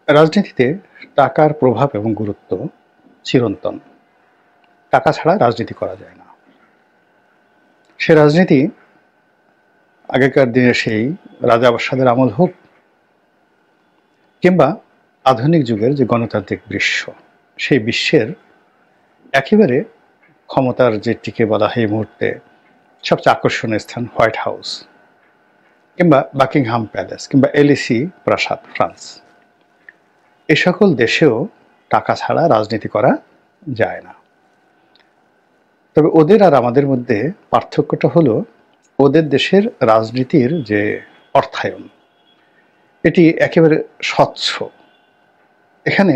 রাজনীতিতে টাকার প্রভাব এবং গুরুত্ব চিরন্তন। টাকা ছাড়া রাজনীতি করা যায় না। সে রাজনীতি আগেকার দিনে সেই রাজা বাদশাদের আমল হোক কিংবা আধুনিক যুগের যে গণতান্ত্রিক বিশ্ব, সেই বিশ্বের একেবারে ক্ষমতার যেটিকে বলা হয় এই মুহূর্তে সবচেয়ে আকর্ষণীয় স্থান হোয়াইট হাউস কিংবা বাকিংহাম প্যালেস কিংবা এলিসি প্রাসাদ ফ্রান্স, এ সকল দেশেও টাকা ছাড়া রাজনীতি করা যায় না। তবে ওদের আর আমাদের মধ্যে পার্থক্যটা হলো ওদের দেশের রাজনীতির যে অর্থায়ন, এটি একেবারে স্বচ্ছ। এখানে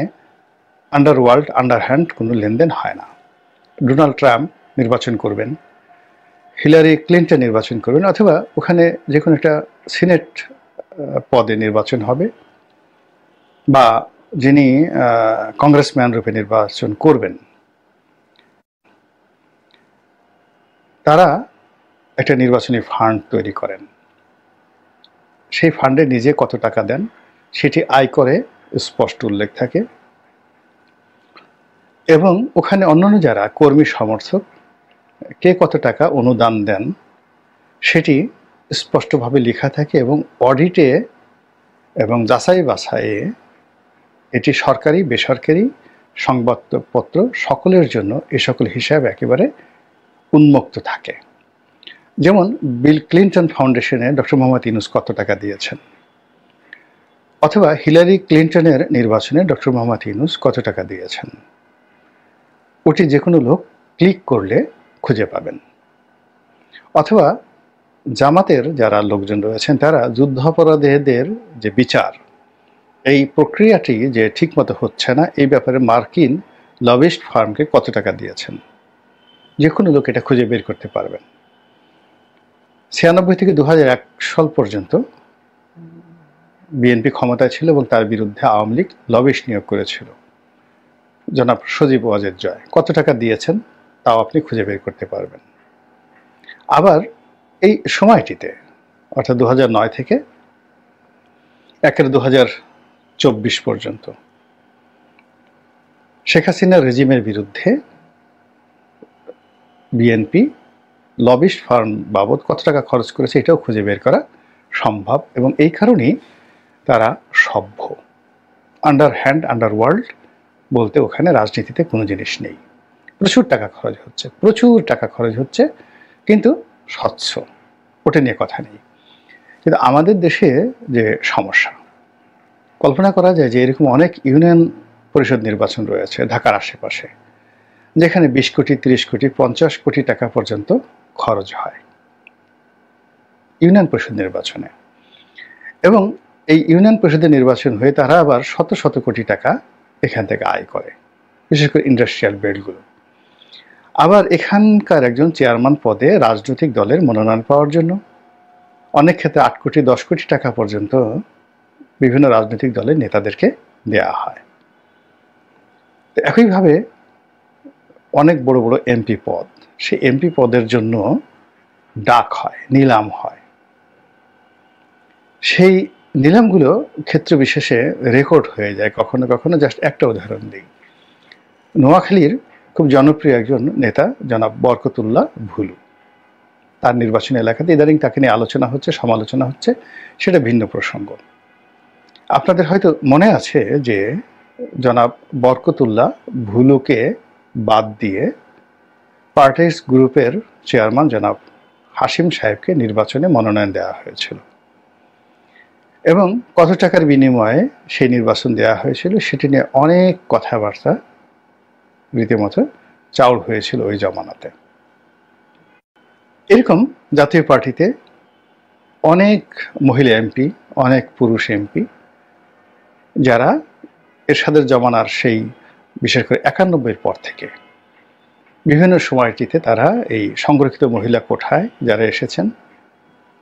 আন্ডারওয়ার্ল্ড আন্ডারহ্যান্ড কোনো লেনদেন হয় না। ডোনাল্ড ট্রাম্প নির্বাচন করবেন, হিলারি ক্লিন্টন নির্বাচন করবেন, অথবা ওখানে যে কোনো একটা সিনেট পদে নির্বাচন হবে, বা যিনি কংগ্রেসম্যান রূপে নির্বাচন করবেন, তারা একটা নির্বাচনী ফান্ড তৈরি করেন। সেই ফান্ডে নিজে কত টাকা দেন সেটি আয়করে স্পষ্ট উল্লেখ থাকে, এবং ওখানে অন্যান্য যারা কর্মী সমর্থক কে কত টাকা অনুদান দেন সেটি স্পষ্টভাবে লেখা থাকে, এবং অডিটে এবং যাচাই বাছাইয়ে এটি সরকারি বেসরকারি সংবাদপত্র সকলের জন্য এ সকল হিসাব একেবারে উন্মুক্ত থাকে। যেমন বিল ক্লিন্টন ফাউন্ডেশনে ডক্টর মোহাম্মদ ইউনূস কত টাকা দিয়েছেন, অথবা হিলারি ক্লিন্টনের নির্বাচনে ডক্টর মোহাম্মদ ইউনূস কত টাকা দিয়েছেন, ওটি যে কোনো লোক ক্লিক করলে খুঁজে পাবেন। অথবা জামাতের যারা লোকজন রয়েছেন তারা যুদ্ধাপরাধীদের যে বিচার, এই প্রক্রিয়াটি যে ঠিকমতো হচ্ছে না এই ব্যাপারে মার্কিন লবিস্ট ফার্মকে কত টাকা দিয়েছেন, যে কোনো লোক এটা খুঁজে বের করতে পারবেন। 96 থেকে 2001 সাল পর্যন্ত বিএনপি ক্ষমতায় ছিল এবং তার বিরুদ্ধে আওয়ামী লীগ লবিস্ট নিয়োগ করেছিল। জনাব সজীব ওয়াজেদ জয় কত টাকা দিয়েছেন তাও আপনি খুঁজে বের করতে পারবেন। আবার এই সময়টিতে অর্থাৎ 2009 থেকে 2024 পর্যন্ত শেখ হাসিনার রেজিমের বিরুদ্ধে বিএনপি লবিস্ট ফার্ম বাবদ কত টাকা খরচ করেছে এটাও খুঁজে বের করা সম্ভব, এবং এই কারণেই তারা সভ্য। আন্ডারহ্যান্ড আন্ডারওয়ার্ল্ড বলতে ওখানে রাজনীতিতে কোনো জিনিস নেই। প্রচুর টাকা খরচ হচ্ছে, কিন্তু স্বচ্ছ, ওটা নিয়ে কথা নেই। কিন্তু আমাদের দেশে যে সমস্যা, কল্পনা করা যায় যে এরকম অনেক ইউনিয়ন পরিষদ নির্বাচন রয়েছে ঢাকার আশেপাশে, যেখানে 20 কোটি 30 কোটি 50 কোটি টাকা পর্যন্ত খরচ হয় ইউনিয়ন পরিষদ নির্বাচনে, এবং এই ইউনিয়ন পরিষদের নির্বাচন হয়ে তারা আবার শত শত কোটি টাকা এখান থেকে আয় করে, বিশেষ করে ইন্ডাস্ট্রিয়াল বেল্টগুলো। আবার এখানকার একজন চেয়ারম্যান পদে রাজনৈতিক দলের মনোনয়ন পাওয়ার জন্য অনেক ক্ষেত্রে 8 কোটি 10 কোটি টাকা পর্যন্ত বিভিন্ন রাজনৈতিক দলের নেতাদেরকে দেয়া হয়। একইভাবে অনেক বড় বড় এমপি পদ, সেই এমপি পদের জন্য ডাক হয়, নিলাম হয়। সেই নিলামগুলো ক্ষেত্র বিশেষে রেকর্ড হয়ে যায় কখনো কখনো। জাস্ট একটা উদাহরণ দিই, নোয়াখালীর খুব জনপ্রিয় একজন নেতা জনাব বরকতুল্লাহ ভুলু, তার নির্বাচনী এলাকাতে ইদানিং তাকে নিয়ে আলোচনা হচ্ছে, সমালোচনা হচ্ছে, সেটা ভিন্ন প্রসঙ্গ। আপনাদের হয়তো মনে আছে যে জনাব বরকতুল্লাহ ভুলুকে বাদ দিয়ে পার্টিস গ্রুপের চেয়ারম্যান জনাব হাশিম সাহেবকে নির্বাচনে মনোনয়ন দেওয়া হয়েছিল, এবং কত টাকার বিনিময়ে সেই নির্বাচন দেওয়া হয়েছিল সেটি নিয়ে অনেক কথাবার্তা রীতিমতো চাউর হয়েছিল ওই জমানাতে। এরকম জাতীয় পার্টিতে অনেক মহিলা এমপি, অনেক পুরুষ এমপি, যারা এরশাদের জমানার সেই বিশেষ করে 91 পর থেকে বিভিন্ন সময়টিতে তারা এই সংরক্ষিত মহিলা কোঠায় যারা এসেছেন,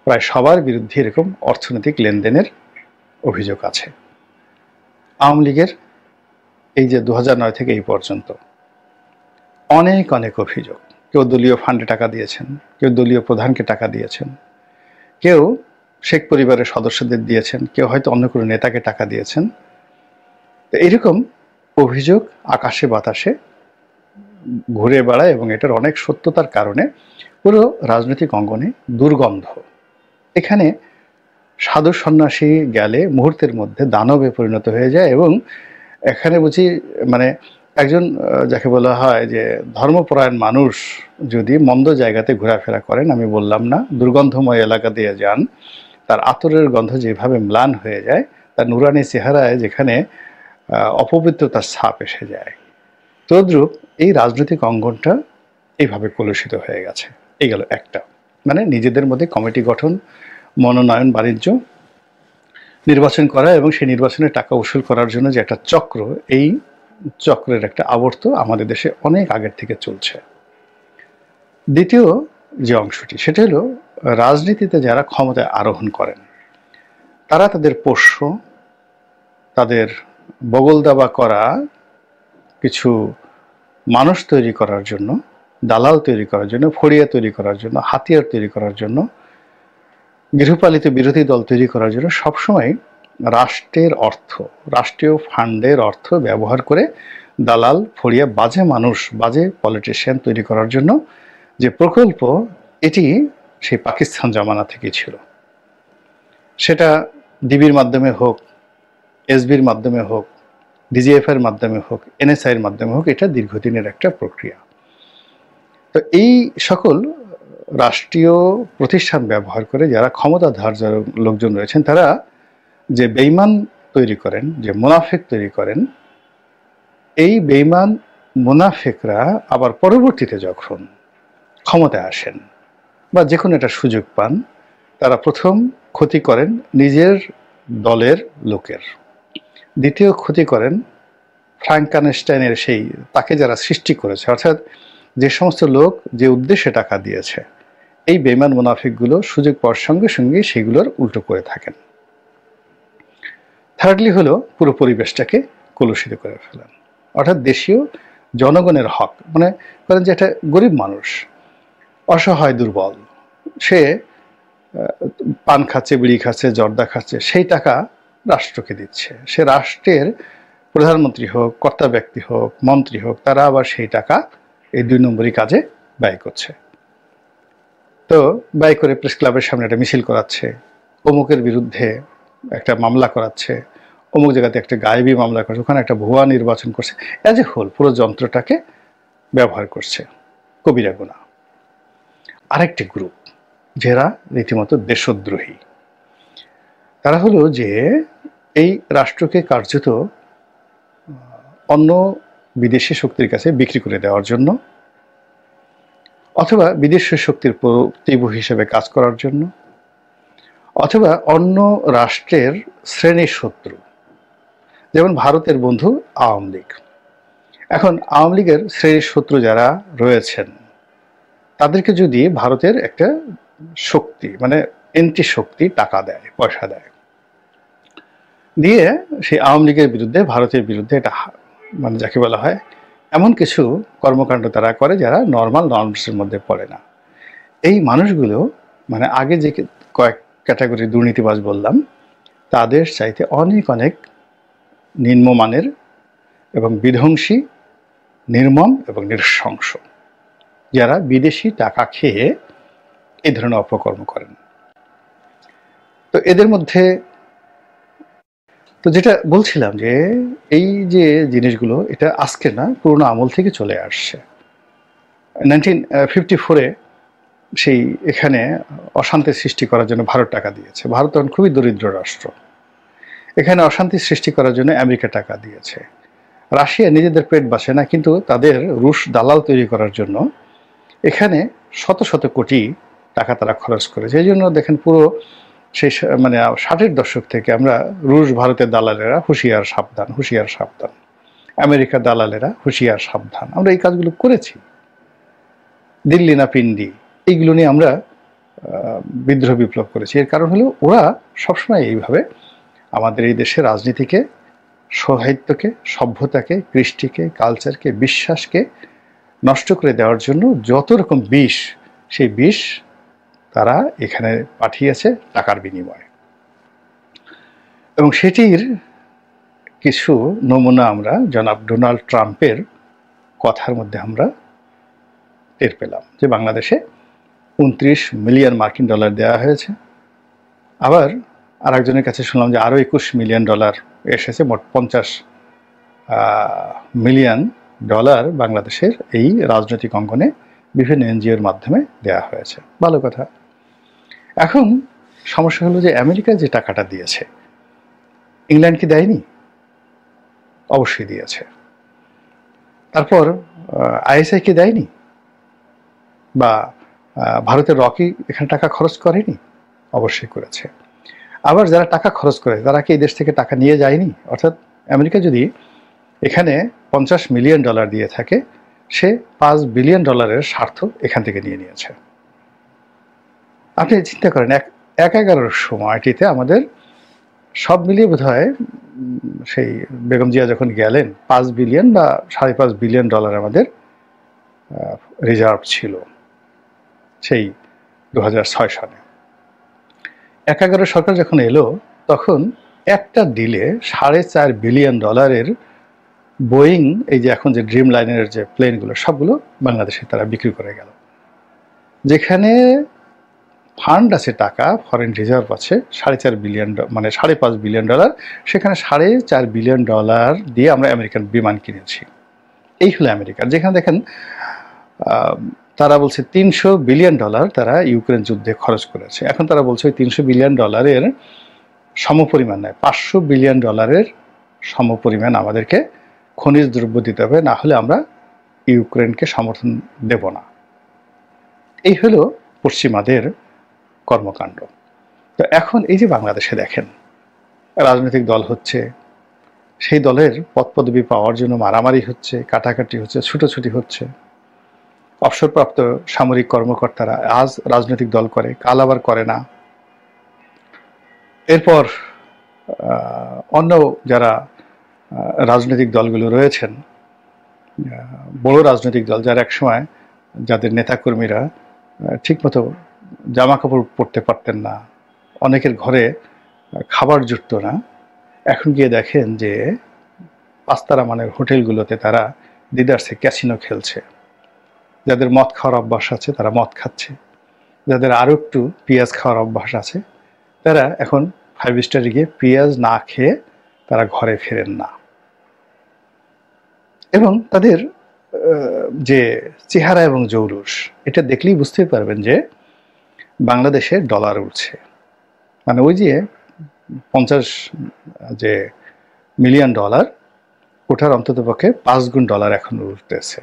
প্রায় সবার বিরুদ্ধে এরকম অর্থনৈতিক লেনদেনের অভিযোগ আছে। আওয়ামী লীগের এই যে 2009 থেকে এই পর্যন্ত অনেক অনেক অভিযোগ, কেউ দলীয় ফান্ডে টাকা দিয়েছেন, কেউ দলীয় প্রধানকে টাকা দিয়েছেন, কেউ শেখ পরিবারের সদস্যদের দিয়েছেন, কেউ হয়তো অন্য কোনো নেতাকে টাকা দিয়েছেন, তো এরকম অভিযোগ আকাশে বাতাসে ঘুরে বেড়ায় এবং এটার অনেক সত্যতার কারণে পুরো রাজনৈতিক অঙ্গনে দুর্গন্ধ। এখানে সাধু সন্ন্যাসী গেলে মুহূর্তের মধ্যে দানবে পরিণত হয়ে যায় এবং এখানে বুঝি মানে একজন যাকে বলা হয় যে ধর্মপরায়ণ মানুষ যদি মন্দ জায়গাতে ঘোরাফেরা করেন, আমি বললাম না দুর্গন্ধময় এলাকা দিয়ে যান, তার আতরের গন্ধ যেভাবে ম্লান হয়ে যায়, তার নুরানি চেহারায় যেখানে অপবিত্রতার ছাপ এসে যায়, তদ্রূপ এই রাজনৈতিক অঙ্গনটা এইভাবে কলুষিত হয়ে গেছে। এই গেল একটা, মানে নিজেদের মধ্যে কমিটি গঠন, মনোনয়ন বাণিজ্য, নির্বাচন করা এবং সেই নির্বাচনের টাকা উসুল করার জন্য যে একটা চক্র, এই চক্রের একটা আবর্ত আমাদের দেশে অনেক আগের থেকে চলছে। দ্বিতীয় যে অংশটি সেটা হলো রাজনীতিতে যারা ক্ষমতায় আরোহণ করেন তারা তাদের পোষ্য, তাদের বগল দাবা করা কিছু মানুষ তৈরি করার জন্য, দালাল তৈরি করার জন্য, ফড়িয়া তৈরি করার জন্য, হাতিয়ার তৈরি করার জন্য, গৃহপালিত বিরোধী দল তৈরি করার জন্য সবসময় রাষ্ট্রের অর্থ, রাষ্ট্রীয় ফান্ডের অর্থ ব্যবহার করে দালাল, ফড়িয়া, বাজে মানুষ, বাজে পলিটিশিয়ান তৈরি করার জন্য যে প্রকল্প, এটি সেই পাকিস্তান জামানা থেকে ছিল। সেটা ডিবির মাধ্যমে হোক, এসবির মাধ্যমে হোক, ডিজিএফ এর মাধ্যমে হোক, এনএসআই এর মাধ্যমে হোক, এটা দীর্ঘদিনের একটা প্রক্রিয়া। তো এই সকল রাষ্ট্রীয় প্রতিষ্ঠান ব্যবহার করে যারা ক্ষমতাধর যারা লোকজন রয়েছেন তারা যে বেঈমান তৈরি করেন, যে মুনাফিক তৈরি করেন, এই বেঈমান মুনাফিকরা আবার পরবর্তীতে যখন ক্ষমতায় আসেন বা যে কোনো একটা সুযোগ পান, তারা প্রথম ক্ষতি করেন নিজের দলের লোকের, দ্বিতীয় ক্ষতি করেন ফ্রাঙ্কেনস্টাইনের সেই তাকে যারা সৃষ্টি করেছে, অর্থাৎ যে সমস্ত লোক যে উদ্দেশ্যে টাকা দিয়েছে, এই বেঈমান মুনাফিকগুলো সুযোগ পাওয়ার সঙ্গে সঙ্গে সেগুলোর উল্টো করে থাকেন। থার্ডলি হলো পুরো পরিবেশটাকে কলুষিত করে ফেলেন, অর্থাৎ দেশীয় জনগণের হক, মানে করেন যে একটা গরিব মানুষ, অসহায়, দুর্বল, সে পান খাচ্ছে, বিড়ি খাচ্ছে, জর্দা খাচ্ছে, সেই টাকা রাষ্ট্রকে দিচ্ছে। সে রাষ্ট্রের প্রধানমন্ত্রী হোক, কর্তা ব্যক্তি হোক, মন্ত্রী হোক, তারা আবার সেই টাকা এই 2 নম্বরই কাজে ব্যয় করছে। তো ব্যয় করে প্রেস ক্লাবের সামনে একটা মিছিল করাচ্ছে, অমুকের বিরুদ্ধে একটা মামলা করাচ্ছে, অমুক জায়গাতে একটা গায়েবী মামলা করছে, ওখানে একটা ভুয়া নির্বাচন করছে, অ্যাজ এ হোল পুরো যন্ত্রটাকে ব্যবহার করছে কবিরা গুনাহ। আরেকটি গ্রুপ যারা রীতিমতো দেশদ্রোহী, তারা হলো যে এই রাষ্ট্রকে কার্যত অন্য বিদেশি শক্তির কাছে বিক্রি করে দেওয়ার জন্য অথবা বিদেশি শক্তির প্রতিভূ হিসেবে কাজ করার জন্য অথবা অন্য রাষ্ট্রের শ্রেণীর শত্রু, যেমন ভারতের বন্ধু আওয়ামী লীগ। এখন আওয়ামী লীগের শ্রেণীর শত্রু যারা রয়েছেন তাদেরকে যদি ভারতের একটা শক্তি, মানে এন্টি শক্তি টাকা দেয়, পয়সা দেয়, দিয়ে সেই আওয়ামী লীগের বিরুদ্ধে, ভারতের বিরুদ্ধে এটা মানে যাকে বলা হয় এমন কিছু কর্মকাণ্ড তারা করে যারা নর্মাল নর্মসের মধ্যে পড়ে না। এই মানুষগুলো মানে আগে যে কয়েক ক্যাটাগরি দুর্নীতিবাজ বললাম, তাদের চাইতে অনেক অনেক নিম্নমানের এবং বিধ্বংসী, নির্মম এবং নৃশংস, যারা বিদেশি টাকা খেয়ে এই ধরনের অপকর্ম করেন। তো এদের মধ্যে তো যেটা বলছিলাম যে এই যে জিনিসগুলো এটা আজকে না, পুরোনো আমল থেকে চলে আসছে। 1954-এ সেই এখানে অশান্তি সৃষ্টি করার জন্য ভারত টাকা দিয়েছে। ভারত তখন খুবই দরিদ্র রাষ্ট্র, এখানে অশান্তি সৃষ্টি করার জন্য আমেরিকা টাকা দিয়েছে। রাশিয়া নিজেদের পেট বাঁচে না, কিন্তু তাদের রুশ দালাল তৈরি করার জন্য এখানে শত শত কোটি টাকা তারা খরচ করেছে। এই জন্য দেখেন পুরো সেই মানে 60-এর দশক থেকে আমরা রুশ ভারতের দালালেরা হুঁশিয়ার সাবধান, হুঁশিয়ার সাবধান, আমেরিকার দালালেরা হুঁশিয়ার সাবধান, আমরা এই কাজগুলো করেছি। দিল্লি না পিন্ডি, এইগুলো নিয়ে আমরা বিদ্রোহ বিপ্লব করেছি। এর কারণ হলো ওরা সবসময় এইভাবে আমাদের এই দেশের রাজনীতিকে, সাহিত্যকে, সভ্যতাকে, কৃষ্টিকে, কালচারকে, বিশ্বাসকে নষ্ট করে দেওয়ার জন্য যত রকম বিষ, সেই বিষ তারা এখানে পাঠিয়েছে টাকার বিনিময়ে। এবং সেটির কিছু নমুনা আমরা জনাব ডোনাল্ড ট্রাম্পের কথার মধ্যে আমরা টের পেলাম যে বাংলাদেশে 29 মিলিয়ন মার্কিন ডলার দেওয়া হয়েছে। আবার আরেকজনের কাছে শুনলাম যে আরও 21 মিলিয়ন ডলার এসেছে, মোট 50 মিলিয়ন ডলার বাংলাদেশের এই রাজনৈতিক অঙ্গনে বিভিন্ন এনজিওর মাধ্যমে দেওয়া হয়েছে। ভালো কথা। এখন সমস্যা হলো যে আমেরিকা যে টাকাটা দিয়েছে, ইংল্যান্ড কি দেয়নি? অবশ্যই দিয়েছে। তারপর আইএসআই কি দেয়নি? বা ভারতের রকি এখানে টাকা খরচ করেনি? অবশ্যই করেছে। আবার যারা টাকা খরচ করে তারা কি এই দেশ থেকে টাকা নিয়ে যায়নি? অর্থাৎ আমেরিকা যদি এখানে 50 মিলিয়ন ডলার দিয়ে থাকে, সে 5 বিলিয়ন ডলারের স্বার্থ এখান থেকে নিয়ে নিয়েছে। আপনি চিন্তা করেন 11 সময়টিতে আমাদের সব মিলিয়ে বোধ হয় সেই বেগম জিয়া যখন গেলেন 5 বিলিয়ন বা 5.5 বিলিয়ন ডলার আমাদের রিজার্ভ ছিল সেই 2006 সালে। 11 সরকার যখন এলো তখন একটা ডিলে 4.5 বিলিয়ন ডলারের বোয়িং, এই যে এখন যে ড্রিম লাইনের যে প্লেনগুলো সবগুলো বাংলাদেশে তারা বিক্রি করে গেল। যেখানে ফান্ড আছে, টাকা ফরেন রিজার্ভ আছে 4.5 বিলিয়ন, মানে 5.5 বিলিয়ন ডলার, সেখানে 4.5 বিলিয়ন ডলার দিয়ে আমরা আমেরিকান বিমান কিনেছি। এই হলো আমেরিকার। যেখানে দেখেন তারা বলছে 300 বিলিয়ন ডলার তারা ইউক্রেন যুদ্ধে খরচ করেছে। এখন তারা বলছে ওই 300 বিলিয়ন ডলারের সমপরিমাণ নয়, 500 বিলিয়ন ডলারের সমপরিমাণ আমাদেরকে খনিজ দ্রব্য দিতে হবে, না হলে আমরা ইউক্রেনকে সমর্থন দেব না। এই হলো পশ্চিমাদের কর্মকাণ্ড। তো এখন এই যে বাংলাদেশে দেখেন রাজনৈতিক দল হচ্ছে, সেই দলের পদপদবি পাওয়ার জন্য মারামারি হচ্ছে, কাটাকাটি হচ্ছে, ছুটোছুটি হচ্ছে। অবসরপ্রাপ্ত সামরিক কর্মকর্তারা আজ রাজনৈতিক দল করে, কাল আবার করে না। এরপর অন্য যারা রাজনৈতিক দলগুলো রয়েছেন, বড় রাজনৈতিক দল যারা একসময় যাদের নেতাকর্মীরা ঠিকমতো জামা কাপড় পরতে পারতেন না, অনেকের ঘরে খাবার জুটত না, এখন গিয়ে দেখেন যে পাঁচতারা মানের হোটেলগুলোতে তারা দিদার্সে ক্যাসিনো খেলছে। যাদের মদ খাওয়ার অভ্যাস আছে তারা মদ খাচ্ছে, যাদের আরও একটু পেঁয়াজ খাওয়ার অভ্যাস আছে তারা এখন 5 স্টারে গিয়ে পেঁয়াজ না খেয়ে তারা ঘরে ফেরেন না। এবং তাদের যে চেহারা এবং জৌলুস, এটা দেখলেই বুঝতে পারবেন যে বাংলাদেশে ডলার উঠছে। মানে ওই যে 50 যে মিলিয়ন ডলার, ওঠার অন্ততপক্ষে 5 গুণ ডলার এখন উঠতেছে।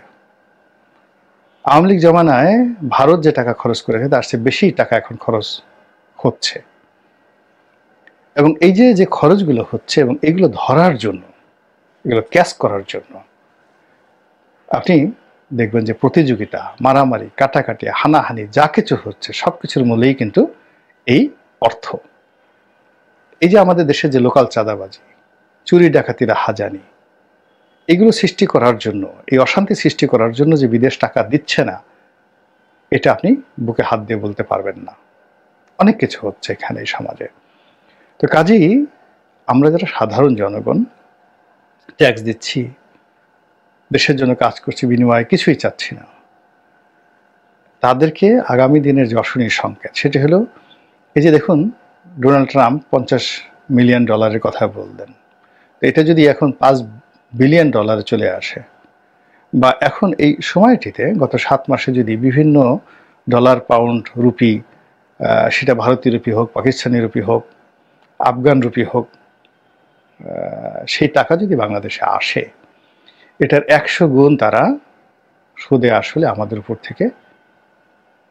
আওয়ামী লীগ জমানায় ভারত যে টাকা খরচ করেছে তার চেয়ে বেশি টাকা এখন খরচ হচ্ছে। এবং এই যে খরচগুলো হচ্ছে এবং এগুলো ধরার জন্য, এগুলো ক্যাশ করার জন্য আপনি দেখবেন যে প্রতিযোগিতা, মারামারি, কাটাকাটি, হানাহানি যা কিছু হচ্ছে সব কিছুর মূলেই কিন্তু এই অর্থ। এই যে আমাদের দেশে যে লোকাল চাঁদাবাজি, চুরি ডাকাতিরা হাজানি, এগুলো সৃষ্টি করার জন্য, এই অশান্তি সৃষ্টি করার জন্য যে বিদেশ টাকা দিচ্ছে না, এটা আপনি বুকে হাত দিয়ে বলতে পারবেন না। অনেক কিছু হচ্ছে এখানে এই সমাজে। তো কাজেই আমরা যারা সাধারণ জনগণ ট্যাক্স দিচ্ছি, দেশের জন্য কাজ করছি, বিনিময়ে কিছুই চাচ্ছি না, তাদেরকে আগামী দিনের যে অশনির সংকেত সেটা হলো এই যে দেখুন ডোনাল্ড ট্রাম্প 50 মিলিয়ন ডলারের কথা বললেন, এটা যদি এখন 5 বিলিয়ন ডলারে চলে আসে, বা এখন এই সময়টিতে গত 7 মাসে যদি বিভিন্ন ডলার, পাউন্ড, রুপি, সেটা ভারতীয় রুপি হোক, পাকিস্তানি রুপি হোক, আফগান রুপি হোক, সেই টাকা যদি বাংলাদেশে আসে, এটার 100 গুণ তারা সুদে আসলে আমাদের উপর থেকে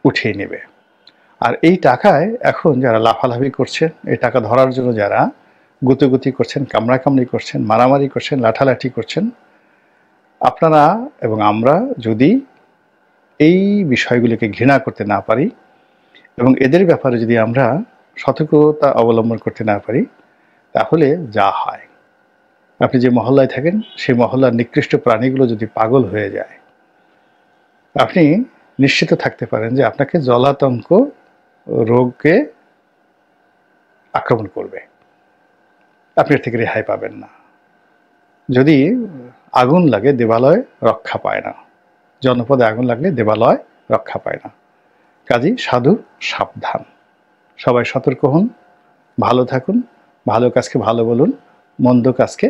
উঠিয়ে নেবে। আর এই টাকায় এখন যারা লাফালাফি করছেন, এই টাকা ধরার জন্য যারা গুতগুতি করছেন, কামড়াকামড়ি করছেন, মারামারি করছেন, লাঠালাঠি করছেন, আপনারা এবং আমরা যদি এই বিষয়গুলিকে ঘৃণা করতে না পারি এবং এদের ব্যাপারে যদি আমরা সতর্কতা অবলম্বন করতে না পারি, তাহলে যা হয়, আপনি যে মহল্লায় থাকেন সেই মহল্লার নিকৃষ্ট প্রাণীগুলো যদি পাগল হয়ে যায়, আপনি নিশ্চিত থাকতে পারেন যে আপনাকে জলাতঙ্ক রোগে আক্রমণ করবে, আপনি এর থেকে রেহাই পাবেন না। যদি আগুন লাগে দেবালয় রক্ষা পায় না, জনপদে আগুন লাগলে দেবালয় রক্ষা পায় না। কাজেই সাধু সাবধান। সবাই সতর্ক হন, ভালো থাকুন, ভালো কাজকে ভালো বলুন, মন্দ কাজকে